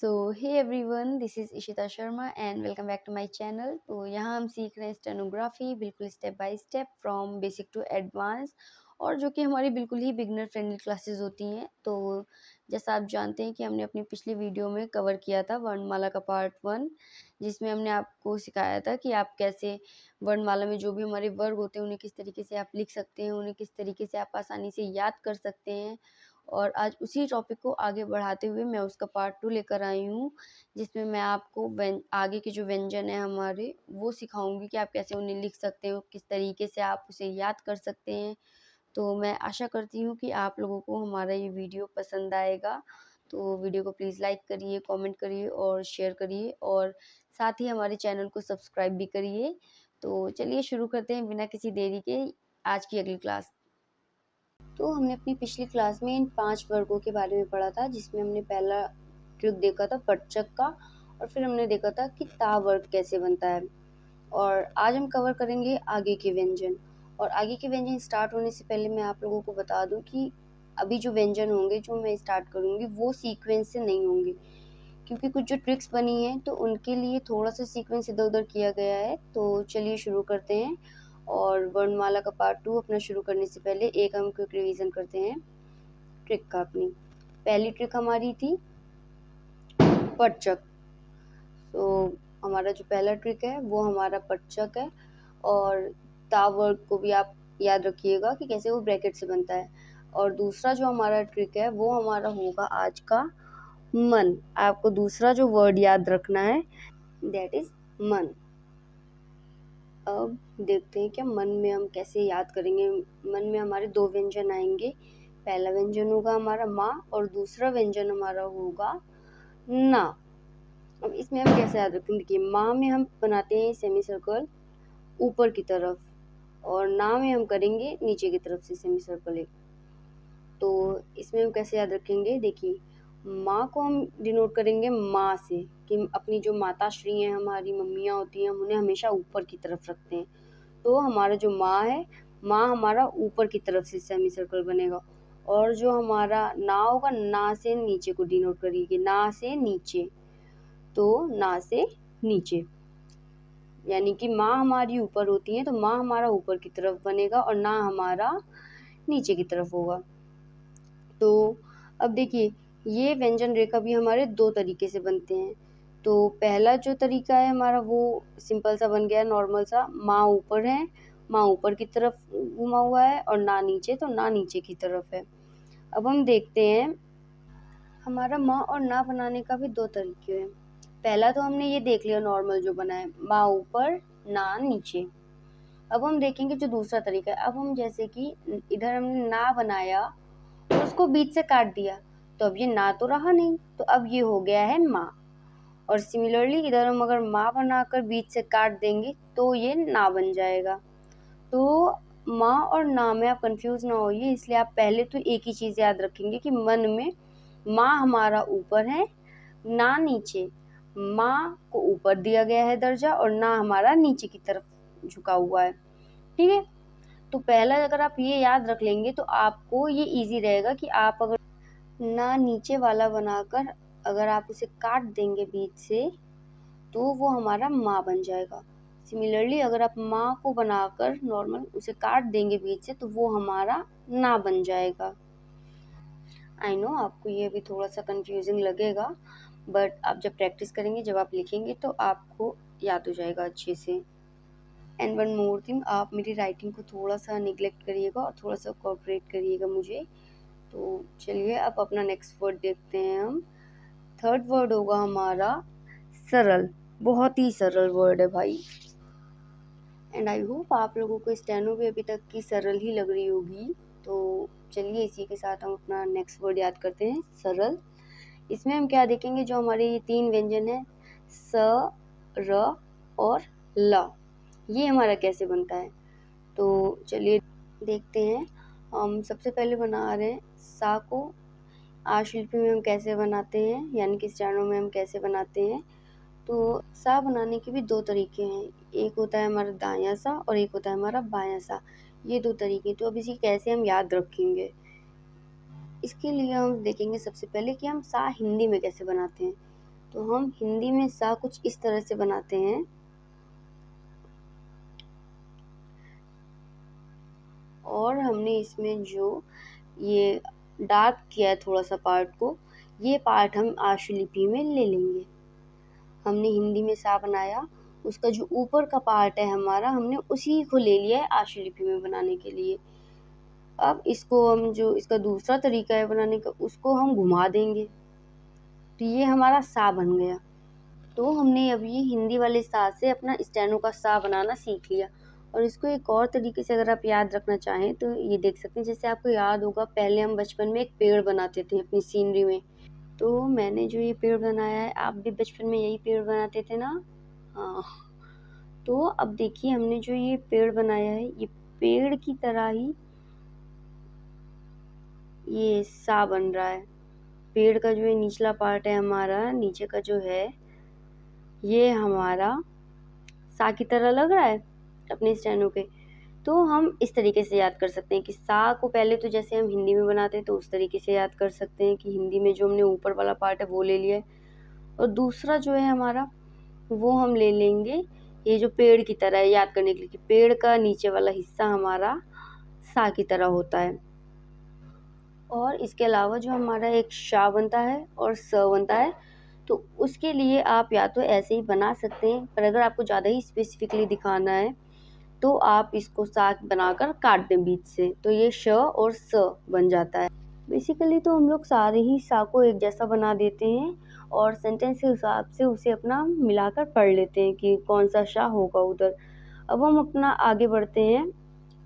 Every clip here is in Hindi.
So hey everyone, this is Ishita Sharma and welcome back to my channel. तो यहाँ हम सीख रहे हैं स्टेनोग्राफी बिल्कुल step by step from basic to advance, और जो कि हमारी बिल्कुल ही बिगनर फ्रेंडली क्लासेस होती हैं। तो जैसा आप जानते हैं कि हमने अपनी पिछली वीडियो में कवर किया था वर्णमाला का पार्ट 1, जिसमें हमने आपको सिखाया था कि आप कैसे वर्णमाला में जो भी हमारे वर्ग होते हैं उन्हें किस तरीके से आप लिख सकते हैं, उन्हें किस तरीके से आप आसानी से याद कर सकते हैं। और आज उसी टॉपिक को आगे बढ़ाते हुए मैं उसका पार्ट 2 लेकर आई हूँ, जिसमें मैं आपको आगे के जो व्यंजन है हमारे वो सिखाऊंगी कि आप कैसे उन्हें लिख सकते हो, किस तरीके से आप उसे याद कर सकते हैं। तो मैं आशा करती हूँ कि आप लोगों को हमारा ये वीडियो पसंद आएगा। तो वीडियो को प्लीज़ लाइक करिए, कमेंट करिए और शेयर करिए, और साथ ही हमारे चैनल को सब्सक्राइब भी करिए। तो चलिए शुरू करते हैं बिना किसी देरी के आज की अगली क्लास। तो हमने अपनी पिछली क्लास में इन 5 वर्गों के बारे में पढ़ा था, जिसमें हमने पहला ट्रिक देखा था पटचक का, और फिर हमने देखा था कि ता वर्ग कैसे बनता है। और आज हम कवर करेंगे आगे के व्यंजन। और आगे के व्यंजन स्टार्ट होने से पहले मैं आप लोगों को बता दूं कि अभी जो व्यंजन होंगे जो मैं स्टार्ट करूंगी वो सीक्वेंस से नहीं होंगे, क्योंकि कुछ जो ट्रिक्स बनी हैं तो उनके लिए थोड़ा सा सीक्वेंस इधर उधर किया गया है। तो चलिए शुरू करते हैं। और वर्णमाला का पार्ट 2 अपना शुरू करने से पहले एक हम क्विक रिवीजन करते हैं ट्रिक का। अपनी पहली ट्रिक हमारी थी पटचक। तो हमारा जो पहला ट्रिक है वो हमारा पटचक है, और ता वर्ग को भी आप याद रखिएगा कि कैसे वो ब्रैकेट से बनता है। और दूसरा जो हमारा ट्रिक है वो हमारा होगा आज का मन। आपको दूसरा जो वर्ड याद रखना है दैट इज मन। अब देखते हैं क्या मन में हम कैसे याद करेंगे। मन में हमारे दो व्यंजन आएंगे। पहला व्यंजन होगा हमारा माँ और दूसरा व्यंजन हमारा होगा ना। अब इसमें हम कैसे याद रखेंगे, देखिए माँ में हम बनाते हैं सेमी सर्कल ऊपर की तरफ, और ना में हम करेंगे नीचे की तरफ से सेमी सर्कल एक। तो इसमें हम कैसे याद रखेंगे, देखिए माँ को हम डिनोट करेंगे माँ से, कि अपनी जो माता श्री हैं हमारी मम्मियाँ होती हैं हम उन्हें हमेशा ऊपर की तरफ रखते हैं। तो हमारा जो माँ है, माँ हमारा ऊपर की तरफ से सेमी सर्कल बनेगा। और जो हमारा ना होगा, ना से नीचे को डिनोट करिए, ना से नीचे। तो ना से नीचे यानी कि माँ हमारी ऊपर होती है तो माँ हमारा ऊपर की तरफ बनेगा और ना हमारा नीचे की तरफ होगा। तो अब देखिए ये व्यंजन रेखा भी हमारे दो तरीके से बनते हैं। तो पहला जो तरीका है हमारा वो सिंपल सा बन गया, नॉर्मल सा। माँ ऊपर है, माँ ऊपर की तरफ घुमा हुआ है, और ना नीचे तो ना नीचे की तरफ है। अब हम देखते हैं हमारा माँ और ना बनाने का भी दो तरीके हैं। पहला तो हमने ये देख लिया नॉर्मल जो बना है, माँ ऊपर ना नीचे। अब हम देखेंगे जो दूसरा तरीका है। अब हम जैसे कि इधर हमने ना बनाया और उसको बीच से काट दिया, तो अब ये ना तो रहा नहीं, तो अब ये हो गया है माँ। और सिमिलरली इधर हम अगर माँ बनाकर बीच से काट देंगे तो ये ना बन जाएगा। तो माँ और ना में आप कंफ्यूज ना होइए, इसलिए आप पहले तो एक ही चीज़ याद रखेंगे कि मन में माँ हमारा ऊपर है ना नीचे। माँ को ऊपर दिया गया है दर्जा और ना हमारा नीचे की तरफ झुका हुआ है। ठीक है, तो पहला अगर आप ये याद रख लेंगे तो आपको ये इजी रहेगा कि आप अगर ना नीचे वाला बनाकर अगर आप उसे काट देंगे बीच से तो वो हमारा माँ बन जाएगा। सिमिलरली अगर आप माँ को बनाकर नॉर्मल उसे काट देंगे बीच से तो वो हमारा ना बन जाएगा। आई नो आपको ये भी थोड़ा सा कंफ्यूजिंग लगेगा, बट आप जब प्रैक्टिस करेंगे, जब आप लिखेंगे तो आपको याद हो जाएगा अच्छे से। एंड वन मोर थिंग, आप मेरी राइटिंग को थोड़ा सा निगलेक्ट करिएगा और थोड़ा सा कोऑपरेट करिएगा मुझे। तो चलिए अब अपना नेक्स्ट वर्ड देखते हैं हम। थर्ड वर्ड होगा हमारा सरल। बहुत ही सरल वर्ड है भाई, एंड आई होप आप लोगों को स्टेनो भी अभी तक की सरल ही लग रही होगी। तो चलिए इसी के साथ हम अपना नेक्स्ट वर्ड याद करते हैं, सरल। इसमें हम क्या देखेंगे, जो हमारे ये तीन व्यंजन है स, र और ल, ये हमारा कैसे बनता है। तो चलिए देखते हैं। हम सबसे पहले बना रहे हैं सा को। आशिल्पी में हम कैसे बनाते हैं, यानी कि स्टेनो में हम कैसे बनाते हैं। तो सा बनाने के भी दो तरीके हैं, एक होता है हमारा दायां सा और एक होता है हमारा बायां सा। ये दो तरीके। तो अब इसे कैसे हम याद रखेंगे, इसके लिए हम देखेंगे सबसे पहले कि हम सा हिंदी में कैसे बनाते हैं। तो हम हिंदी में सा कुछ इस तरह से बनाते हैं। और हमने इसमें जो ये डार्क किया है थोड़ा सा पार्ट को, ये पार्ट हम आशुलिपि में ले लेंगे। हमने हिंदी में सा बनाया, उसका जो ऊपर का पार्ट है हमारा, हमने उसी को ले लिया है आशुलिपि में बनाने के लिए। अब इसको हम जो इसका दूसरा तरीका है बनाने का, उसको हम घुमा देंगे, तो ये हमारा सा बन गया। तो हमने अभी हिंदी वाले सा से अपना स्टेनो का सा बनाना सीख लिया। और इसको एक और तरीके से अगर आप याद रखना चाहें तो ये देख सकते हैं, जैसे आपको याद होगा पहले हम बचपन में एक पेड़ बनाते थे अपनी सीनरी में। तो मैंने जो ये पेड़ बनाया है, आप भी बचपन में यही पेड़ बनाते थे ना? हाँ। तो अब देखिए हमने जो ये पेड़ बनाया है, ये पेड़ की तरह ही ये सा बन रहा है। पेड़ का जो ये निचला पार्ट है हमारा, नीचे का जो है, ये हमारा सा की तरह लग रहा है अपने स्टेनो पे। तो हम इस तरीके से याद कर सकते हैं कि सा को पहले तो जैसे हम हिंदी में बनाते हैं तो उस तरीके से याद कर सकते हैं कि हिंदी में जो हमने ऊपर वाला पार्ट है वो ले लिया है, और दूसरा जो है हमारा वो हम ले लेंगे ये जो पेड़ की तरह है, याद करने के लिए कि पेड़ का नीचे वाला हिस्सा हमारा सा की तरह होता है। और इसके अलावा जो हमारा एक शा बनता है और स बनता है, तो उसके लिए आप या तो ऐसे ही बना सकते हैं, पर अगर आपको ज़्यादा ही स्पेसिफिकली दिखाना है तो आप इसको सा बनाकर काट दें बीच से, तो ये श और स बन जाता है। बेसिकली तो हम लोग सारे ही सा को एक जैसा बना देते हैं और सेंटेंस के हिसाब से उसे अपना मिलाकर पढ़ लेते हैं कि कौन सा शा होगा उधर। अब हम अपना आगे बढ़ते हैं।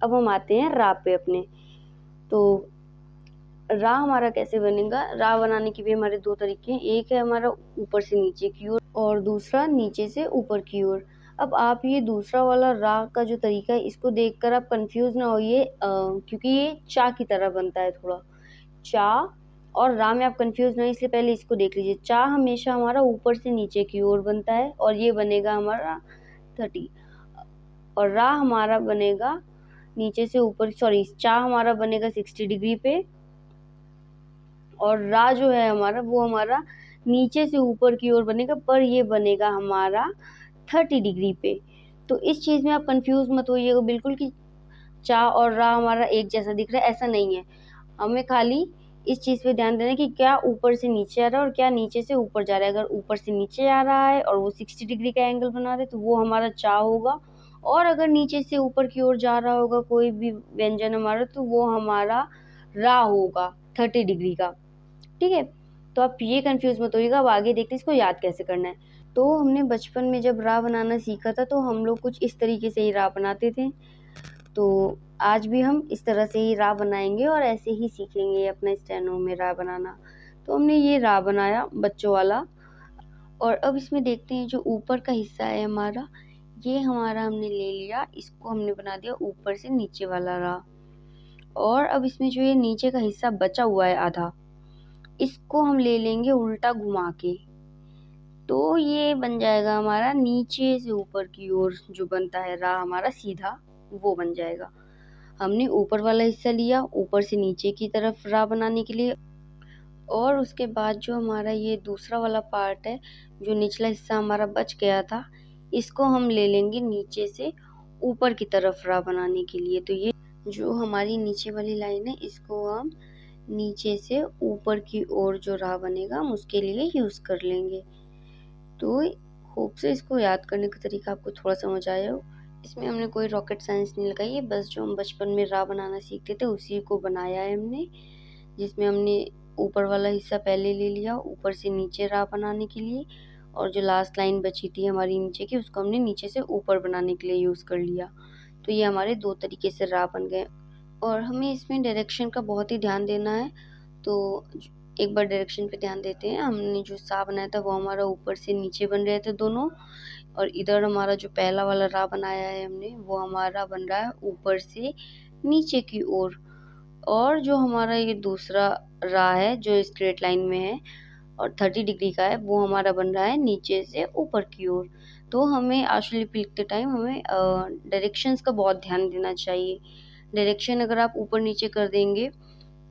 अब हम आते हैं रा पे अपने। तो रा हमारा कैसे बनेगा? रा बनाने के भी हमारे दो तरीके हैं, एक है हमारा ऊपर से नीचे की ओर और दूसरा नीचे से ऊपर की ओर। अब आप ये दूसरा वाला रा का जो तरीका है, इसको देखकर आप कंफ्यूज ना होइए, क्योंकि ये चा की तरह बनता है थोड़ा। चा और रा में आप कंफ्यूज ना हो, इसलिए पहले इसको देख लीजिए। चा हमेशा हमारा ऊपर से नीचे की ओर बनता है और ये बनेगा हमारा 30, और रा हमारा बनेगा नीचे से ऊपर, सॉरी, चा हमारा बनेगा 60 डिग्री पे, और रा जो है हमारा वो हमारा नीचे से ऊपर की ओर बनेगा, पर ये बनेगा हमारा 30 डिग्री पे। तो इस चीज़ में आप कंफ्यूज मत होइएगा बिल्कुल कि चा और रा हमारा एक जैसा दिख रहा है, ऐसा नहीं है। हमें खाली इस चीज़ पे ध्यान देना है कि क्या ऊपर से नीचे आ रहा है और क्या नीचे से ऊपर जा रहा है। अगर ऊपर से नीचे आ रहा है और वो 60 डिग्री का एंगल बना रहे हैं तो वो हमारा चा होगा, और अगर नीचे से ऊपर की ओर जा रहा होगा कोई भी व्यंजन हमारा, तो वो हमारा रा होगा 30 डिग्री का। ठीक है, तो आप ये कंफ्यूज मत होइएगा। अब आगे देखते हैं इसको याद कैसे करना है। तो हमने बचपन में जब रा बनाना सीखा था तो हम लोग कुछ इस तरीके से ही रा बनाते थे, तो आज भी हम इस तरह से ही रा बनाएंगे और ऐसे ही सीखेंगे अपना स्टेनो में रा बनाना। तो हमने ये रा बनाया बच्चों वाला, और अब इसमें देखते हैं जो ऊपर का हिस्सा है हमारा, ये हमारा हमने ले लिया, इसको हमने बना दिया ऊपर से नीचे वाला रा। और अब इसमें जो ये नीचे का हिस्सा बचा हुआ है आधा, इसको हम ले लेंगे उल्टा घुमा के, तो ये बन जाएगा हमारा नीचे से ऊपर की ओर जो बनता है रा हमारा सीधा, वो बन जाएगा। हमने ऊपर वाला हिस्सा लिया ऊपर से नीचे की तरफ रा बनाने के लिए, और उसके बाद जो हमारा ये दूसरा वाला पार्ट है, जो निचला हिस्सा हमारा बच गया था, इसको हम ले लेंगे नीचे से ऊपर की तरफ रा बनाने के लिए। तो ये जो हमारी नीचे वाली लाइन है, इसको हम नीचे से ऊपर की ओर जो रा बनेगा हम उसके लिए यूज़ कर लेंगे। तो होप से इसको याद करने का तरीका आपको थोड़ा समझ आया हो। इसमें हमने कोई रॉकेट साइंस नहीं लगाई है, बस जो हम बचपन में रा बनाना सीखते थे उसी को बनाया है हमने, जिसमें हमने ऊपर वाला हिस्सा पहले ले लिया ऊपर से नीचे रा बनाने के लिए, और जो लास्ट लाइन बची थी हमारी नीचे की, उसको हमने नीचे से ऊपर बनाने के लिए यूज़ कर लिया। तो ये हमारे दो तरीके से रा बन गए। और हमें इसमें डायरेक्शन का बहुत ही ध्यान देना है, तो एक बार डायरेक्शन पे ध्यान देते हैं। हमने जो सा बनाया था वो हमारा ऊपर से नीचे बन रहे थे दोनों, और इधर हमारा जो पहला वाला रा बनाया है हमने, वो हमारा बन रहा है ऊपर से नीचे की ओर। और जो हमारा ये दूसरा रा है जो स्ट्रेट लाइन में है और 30 डिग्री का है, वो हमारा बन रहा है नीचे से ऊपर की ओर। तो हमें आशुलिपि लिखते टाइम हमें डायरेक्शंस का बहुत ध्यान देना चाहिए। डायरेक्शन अगर आप ऊपर नीचे कर देंगे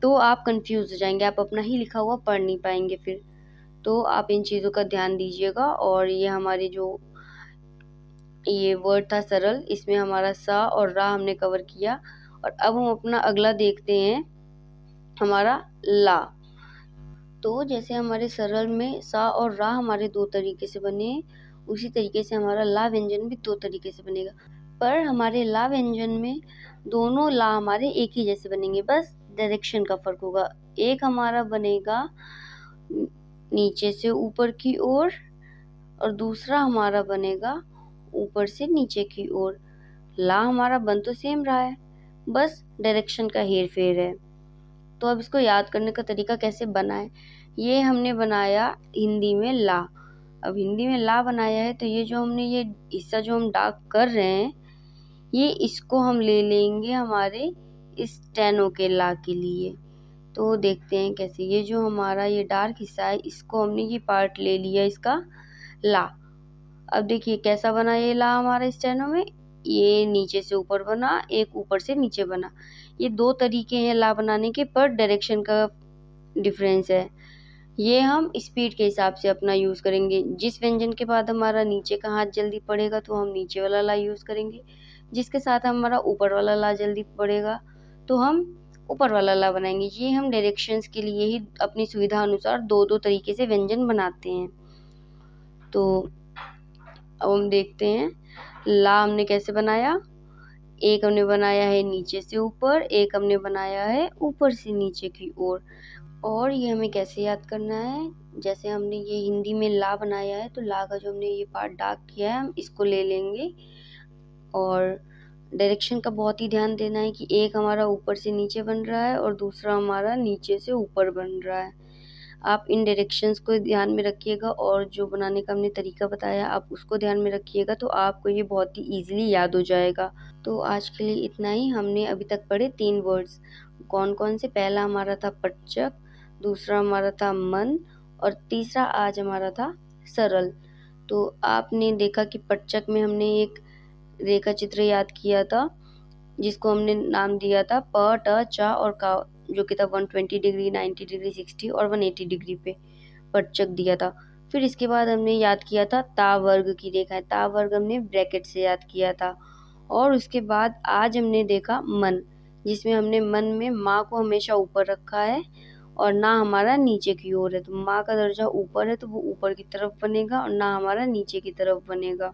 तो आप कंफ्यूज हो जाएंगे, आप अपना ही लिखा हुआ पढ़ नहीं पाएंगे फिर। तो आप इन चीज़ों का ध्यान दीजिएगा। और ये हमारे जो ये वर्ड था सरल, इसमें हमारा सा और रा हमने कवर किया। और अब हम अपना अगला देखते हैं, हमारा ला। तो जैसे हमारे सरल में सा और रा हमारे दो तरीके से बने, उसी तरीके से हमारा ला व्यंजन भी दो तरीके से बनेगा। पर हमारे ला व्यंजन में दोनों ला हमारे एक ही जैसे बनेंगे, बस डायरेक्शन का फर्क होगा। एक हमारा बनेगा नीचे से ऊपर की ओर और दूसरा हमारा बनेगा ऊपर से नीचे की ओर। ला हमारा बन तो सेम रहा है, बस डायरेक्शन का हेर फेर है। तो अब इसको याद करने का तरीका कैसे बनाएं। ये हमने बनाया हिंदी में ला। अब हिंदी में ला बनाया है तो ये जो हमने ये हिस्सा जो हम डार्क कर रहे हैं, ये इसको हम ले लेंगे हमारे स्टेनो के ला के लिए। तो देखते हैं कैसे। ये जो हमारा ये डार्क हिस्सा है, इसको हमने ये पार्ट ले लिया इसका ला। अब देखिए कैसा बना ये ला हमारा स्टेनो में। ये नीचे से ऊपर बना, एक ऊपर से नीचे बना। ये दो तरीके हैं ला बनाने के, पर डायरेक्शन का डिफरेंस है। ये हम स्पीड के हिसाब से अपना यूज़ करेंगे। जिस व्यंजन के बाद हमारा नीचे का हाथ जल्दी पड़ेगा तो हम नीचे वाला ला यूज़ करेंगे, जिसके साथ हमारा ऊपर वाला ला जल्दी पड़ेगा तो हम ऊपर वाला ला बनाएंगे। ये हम डायरेक्शंस के लिए ही अपनी सुविधा अनुसार दो दो तरीके से व्यंजन बनाते हैं। तो अब हम देखते हैं ला हमने कैसे बनाया। एक हमने बनाया है नीचे से ऊपर, एक हमने बनाया है ऊपर से नीचे की ओर। और ये हमें कैसे याद करना है, जैसे हमने ये हिंदी में ला बनाया है तो ला का जो हमने ये पार्ट डार्क किया है, हम इसको ले लेंगे। और डायरेक्शन का बहुत ही ध्यान देना है कि एक हमारा ऊपर से नीचे बन रहा है और दूसरा हमारा नीचे से ऊपर बन रहा है। आप इन डायरेक्शंस को ध्यान में रखिएगा और जो बनाने का हमने तरीका बताया आप उसको ध्यान में रखिएगा, तो आपको ये बहुत ही ईजिली याद हो जाएगा। तो आज के लिए इतना ही। हमने अभी तक पढ़े 3 वर्ड्स। कौन कौन से? पहला हमारा था पटचक, दूसरा हमारा था मन और तीसरा आज हमारा था सरल। तो आपने देखा कि पटचक में हमने एक रेखा चित्र याद किया था जिसको हमने नाम दिया था प, ट, च और का, जो कि था 120 डिग्री, 90 डिग्री, 60 और 180 डिग्री पे पटचक दिया था। फिर इसके बाद हमने याद किया था ता वर्ग की रेखा। ता वर्ग हमने ब्रैकेट से याद किया था। और उसके बाद आज हमने देखा मन, जिसमें हमने मन में माँ को हमेशा ऊपर रखा है और ना हमारा नीचे की ओर है। तो माँ का दर्जा ऊपर है तो वो ऊपर की तरफ बनेगा और ना हमारा नीचे की तरफ बनेगा।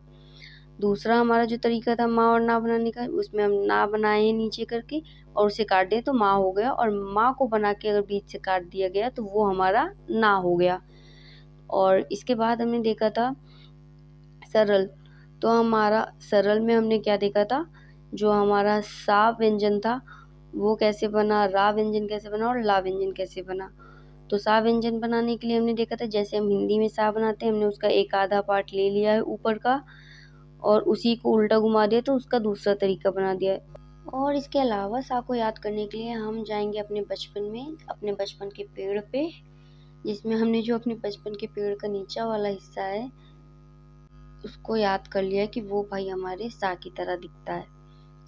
दूसरा हमारा जो तरीका था माँ और ना बनाने का, उसमें हम ना बनाए हैं नीचे करके और उसे काट दें तो माँ हो गया, और माँ को बना के अगर बीच से काट दिया गया तो वो हमारा ना हो गया। और इसके बाद हमने देखा था सरल। तो हमारा सरल में हमने क्या देखा था, जो हमारा सा व्यंजन था वो कैसे बना, रा व्यंजन कैसे बना और ला व्यंजन कैसे बना। तो सा व्यंजन बनाने के लिए हमने देखा था जैसे हम हिंदी में सा बनाते हैं, हमने उसका एक आधा पार्ट ले लिया है ऊपर का और उसी को उल्टा घुमा दिया तो उसका दूसरा तरीका बना दिया है। और इसके अलावा सा को याद करने के लिए हम जाएंगे अपने बचपन में, अपने बचपन के पेड़ पे, जिसमें हमने जो अपने बचपन के पेड़ का नीचा वाला हिस्सा है उसको याद कर लिया कि वो भाई हमारे सा की तरह दिखता है,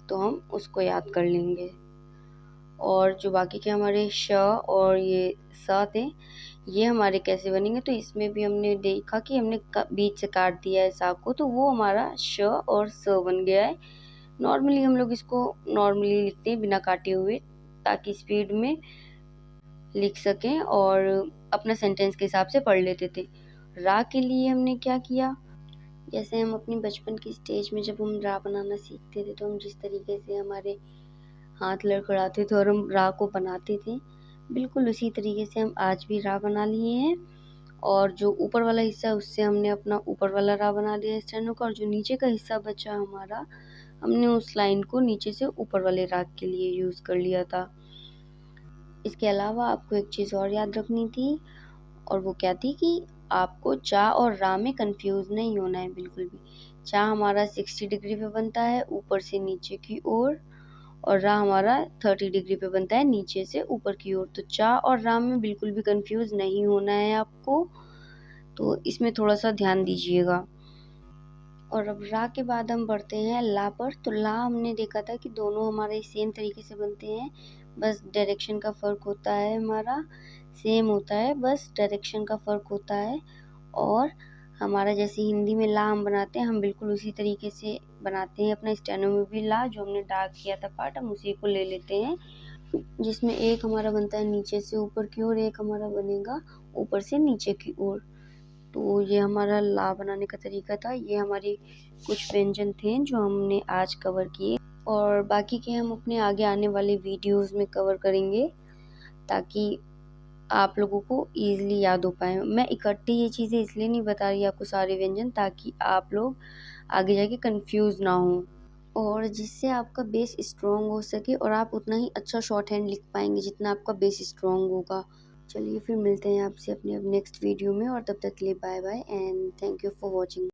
तो हम उसको याद कर लेंगे। और जो बाकी के हमारे श और ये स थे ये हमारे कैसे बनेंगे, तो इसमें भी हमने देखा कि हमने बीच से काट दिया है सा को तो वो हमारा श और स बन गया है। नॉर्मली हम लोग इसको नॉर्मली लिखते हैं बिना काटे हुए, ताकि स्पीड में लिख सकें और अपना सेंटेंस के हिसाब से पढ़ लेते थे। रा के लिए हमने क्या किया, जैसे हम अपनी बचपन की स्टेज में जब हम रा बनाना सीखते थे तो हम जिस तरीके से हमारे हाथ लड़खड़ाते थे और हम रा को बनाते थे, बिल्कुल उसी तरीके से हम आज भी रा बना लिए हैं। और जो ऊपर वाला हिस्सा है उससे हमने अपना ऊपर वाला रा बना दिया स्टेनो का, और जो नीचे का हिस्सा बचा हमारा, हमने उस लाइन को नीचे से ऊपर वाले राग के लिए यूज़ कर लिया था। इसके अलावा आपको एक चीज़ और याद रखनी थी, और वो क्या थी कि आपको चा और रा में कंफ्यूज नहीं होना है बिल्कुल भी। चा हमारा 60 डिग्री पे बनता है ऊपर से नीचे की ओर, और रा हमारा 30 डिग्री पे बनता है नीचे से ऊपर की ओर। तो चा और रा में बिल्कुल भी कंफ्यूज नहीं होना है आपको, तो इसमें थोड़ा सा ध्यान दीजिएगा। और अब रा के बाद हम बढ़ते हैं ला पर। तो ला हमने देखा था कि दोनों हमारे सेम तरीके से बनते हैं, बस डायरेक्शन का फ़र्क होता है, हमारा सेम होता है, बस डायरेक्शन का फ़र्क होता है। और हमारा जैसे हिंदी में ला हम बनाते हैं, हम बिल्कुल उसी तरीके से बनाते हैं अपना स्टेनो में भी ला, जो हमने डार्क किया था पार्ट हम उसी को ले लेते हैं, जिसमें एक हमारा बनता है नीचे से ऊपर की ओर, एक हमारा बनेगा ऊपर से नीचे की ओर। तो ये हमारा ला बनाने का तरीका था। ये हमारे कुछ व्यंजन थे जो हमने आज कवर किए, और बाकी के हम अपने आगे आने वाले वीडियोस में कवर करेंगे, ताकि आप लोगों को ईज़िली याद हो पाए। मैं इकट्ठे ये चीज़ें इसलिए नहीं बता रही आपको सारे व्यंजन, ताकि आप लोग आगे जाके कंफ्यूज ना हो, और जिससे आपका बेस स्ट्रॉन्ग हो सके और आप उतना ही अच्छा शॉर्ट हैंड लिख पाएंगे जितना आपका बेस स्ट्रॉन्ग होगा। चलिए फिर मिलते हैं आपसे अपने अब नेक्स्ट वीडियो में, और तब तक के लिए bye bye and thank you for watching.